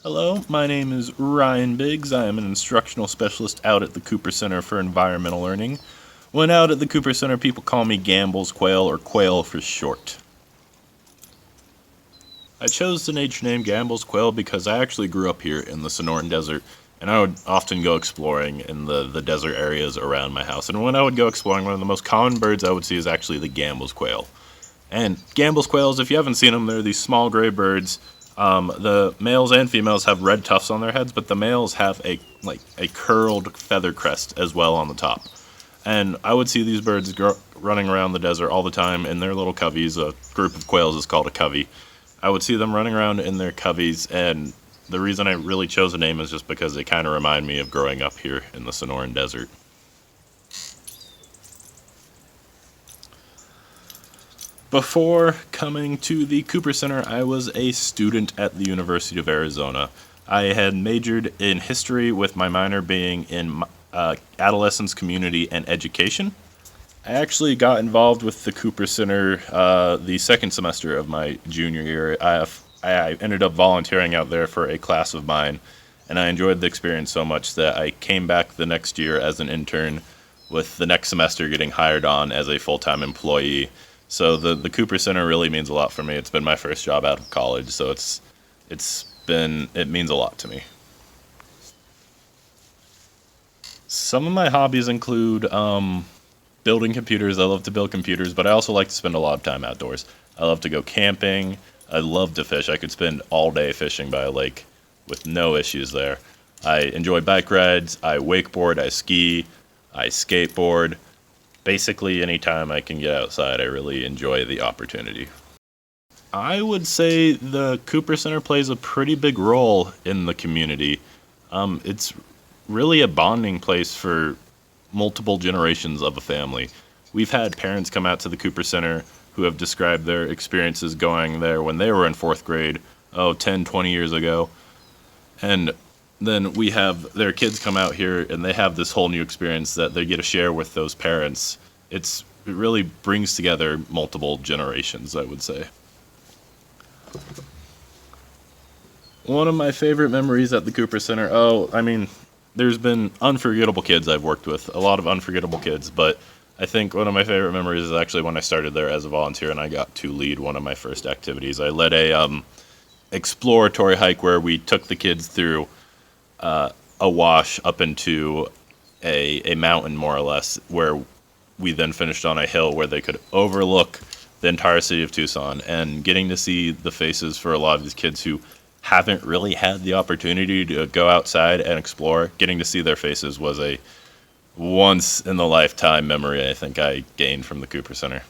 Hello, my name is Ryan Biggs. I am an instructional specialist out at the Cooper Center for Environmental Learning. When out at the Cooper Center, people call me Gambels Quail, or Quail for short. I chose the nature name Gambels Quail because I actually grew up here in the Sonoran Desert, and I would often go exploring in the desert areas around my house. And when I would go exploring, one of the most common birds I would see is actually the Gambels Quail. And Gambel's quails, if you haven't seen them, they're these small gray birds. The males and females have red tufts on their heads, but the males have a curled feather crest as well on the top. And I would see these birds running around the desert all the time in their little coveys. A group of quails is called a covey. I would see them running around in their coveys, and the reason I really chose a name is just because they kind of remind me of growing up here in the Sonoran Desert. Before coming to the Cooper Center, I was a student at the University of Arizona. I had majored in history with my minor being in adolescence, community, and education. I actually got involved with the Cooper Center the second semester of my junior year. I ended up volunteering out there for a class of mine, and I enjoyed the experience so much that I came back the next year as an intern, with the next semester getting hired on as a full-time employee. So the Cooper Center really means a lot for me. It's been my first job out of college, so it means a lot to me. Some of my hobbies include building computers. I love to build computers, but I also like to spend a lot of time outdoors. I love to go camping. I love to fish. I could spend all day fishing by a lake with no issues there. I enjoy bike rides. I wakeboard. I ski. I skateboard. Basically, anytime I can get outside, I really enjoy the opportunity. I would say the Cooper Center plays a pretty big role in the community. It's really a bonding place for multiple generations of a family. We've had parents come out to the Cooper Center who have described their experiences going there when they were in fourth grade, 10, 20 years ago. And then we have their kids come out here and they have this whole new experience that they get to share with those parents. It really brings together multiple generations, I would say. One of my favorite memories at the Cooper Center, there's been unforgettable kids I've worked with, a lot of unforgettable kids, but I think one of my favorite memories is actually when I started there as a volunteer and I got to lead one of my first activities. I led a exploratory hike where we took the kids through a wash up into a mountain, more or less, where we then finished on a hill where they could overlook the entire city of Tucson. And getting to see the faces for a lot of these kids who haven't really had the opportunity to go outside and explore, getting to see their faces was a once in a lifetime memory I think I gained from the Cooper Center.